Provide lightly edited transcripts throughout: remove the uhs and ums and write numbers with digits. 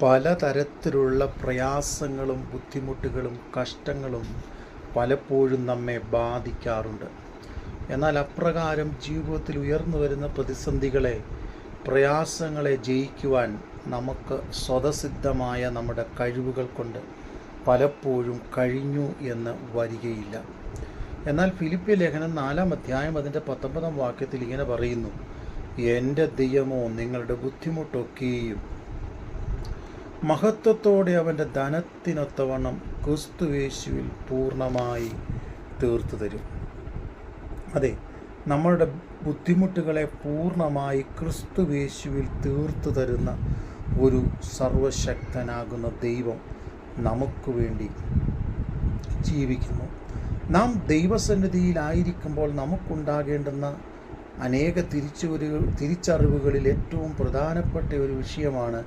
പലതരത്തിലുള്ള പ്രയാസങ്ങളും ബുദ്ധിമുട്ടുകളും കഷ്ടങ്ങളും പലപ്പോഴും നമ്മെ ബാധിക്കാറുണ്ട്. എന്നാൽ അപ്രകാരം ജീവിതത്തിൽ ഉയർന്നു വരുന്ന പ്രതിസന്ധികളെ, പ്രയാസങ്ങളെ ജയിക്കുവാൻ നമുക്ക് സ്വതസിദ്ധമായ നമ്മുടെ കഴിവുകൾ കൊണ്ട് പലപ്പോഴും കഴിഞ്ഞു എന്ന് വരികയില്ല. എന്നാൽ ഫിലിപ്പിയ ലേഖനം 4-ാം അധ്യായം അതിൻ്റെ 19-ാം വാക്യത്തിൽ ഇങ്ങനെ പറയുന്നു: എൻ്റെ ദൈവമോ നിങ്ങളുടെ ബുദ്ധിമുട്ടൊക്കെയും മഹത്വത്തോടെ അവൻ്റെ ധനത്തിനൊത്തവണ്ണം ക്രിസ്തുയേശുവിൽ പൂർണ്ണമായി തീർത്തു തരും. അതെ, നമ്മളുടെ ബുദ്ധിമുട്ടുകളെ പൂർണ്ണമായി ക്രിസ്തുയേശുവിൽ തീർത്തു തരുന്ന ഒരു സർവശക്തനാകുന്ന ദൈവം നമുക്ക് വേണ്ടി ജീവിക്കുന്നു. നാം ദൈവസന്നിധിയിലായിരിക്കുമ്പോൾ നമുക്കുണ്ടാകേണ്ടുന്ന അനേക തിരിച്ചറിവുകളിൽ ഏറ്റവും പ്രധാനപ്പെട്ട ഒരു വിഷയമാണ്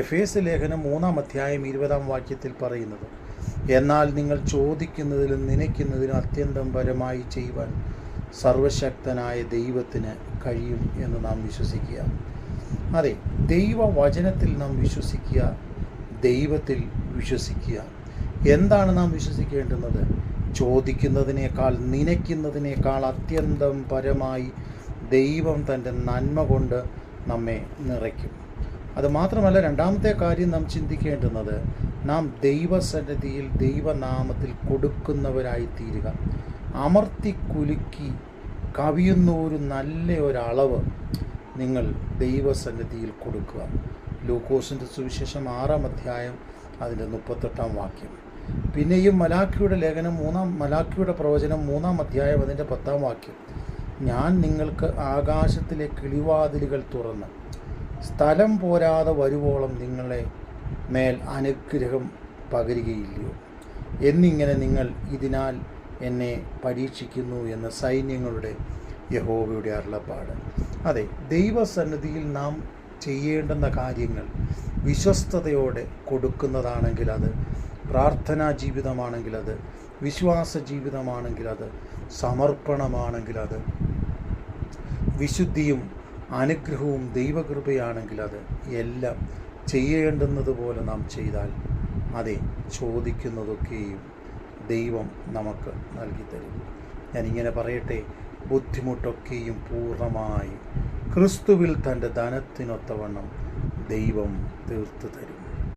എഫേസ്യ ലേഖനം 3-ാം അധ്യായം 20-ാം വാക്യത്തിൽ പറയുന്നത്: എന്നാൽ നിങ്ങൾ ചോദിക്കുന്നതിലും നനയ്ക്കുന്നതിലും അത്യന്തം പരമായി ചെയ്യുവാൻ സർവശക്തനായ ദൈവത്തിന് കഴിയും എന്ന് നാം വിശ്വസിക്കുക. അതെ, ദൈവവചനത്തിൽ നാം വിശ്വസിക്കുക, ദൈവത്തിൽ വിശ്വസിക്കുക. എന്താണ് നാം വിശ്വസിക്കേണ്ടുന്നത്? ചോദിക്കുന്നതിനേക്കാൾ നനയ്ക്കുന്നതിനേക്കാൾ അത്യന്തം പരമായി ദൈവം തൻ്റെ നന്മ കൊണ്ട് നമ്മെ നിറയ്ക്കും. അതുമാത്രമല്ല, രണ്ടാമത്തെ കാര്യം നാം ചിന്തിക്കേണ്ടുന്നത്, നാം ദൈവസന്നിധിയിൽ ദൈവനാമത്തിൽ കൊടുക്കുന്നവരായിത്തീരുക. അമർത്തി കുലുക്കി കവിയുന്ന ഒരു നല്ല ഒരളവ് നിങ്ങൾ ദൈവസന്നിധിയിൽ കൊടുക്കുക. ലൂക്കോസിൻ്റെ സുവിശേഷം 6-ാം അധ്യായം അതിൻ്റെ 38-ാം വാക്യം. പിന്നെയും മലാക്കിയുടെ പ്രവചനം 3-ാം അധ്യായം അതിൻ്റെ 10-ാം വാക്യം: ഞാൻ നിങ്ങൾക്ക് ആകാശത്തിലെ കിളിവാതിലുകൾ തുറന്ന് സ്ഥലം പോരാതെ വരുവോളം നിങ്ങളെ മേൽ അനുഗ്രഹം പകരുകയില്ലയോ എന്നിങ്ങനെ നിങ്ങൾ ഇതിനാൽ എന്നെ പരീക്ഷിക്കുന്നു എന്ന് സൈന്യങ്ങളുടെ യഹോവയുടെ അരുളപ്പാട്. അതെ, ദൈവസന്നിധിയിൽ നാം ചെയ്യേണ്ടുന്ന കാര്യങ്ങൾ വിശ്വസ്തയോടെ കൊടുക്കുന്നതാണെങ്കിൽ, അത് പ്രാർത്ഥനാ ജീവിതമാണെങ്കിൽ, അത് വിശ്വാസ ജീവിതമാണെങ്കിൽ, അത് സമർപ്പണമാണെങ്കിൽ, അത് വിശുദ്ധിയും അനുഗ്രഹവും ദൈവകൃപയാണെങ്കിൽ, അത് എല്ലാം ചെയ്യേണ്ടുന്നത് പോലെ നാം ചെയ്താൽ, അതെ, ചോദിക്കുന്നതൊക്കെയും ദൈവം നമുക്ക് നൽകിത്തരും. ഞാനിങ്ങനെ പറയട്ടെ: ബുദ്ധിമുട്ടൊക്കെയും പൂർണ്ണമായി ക്രിസ്തുവിൽ തൻ്റെ ധനത്തിനൊത്തവണ്ണം ദൈവം തീർത്തു തരും.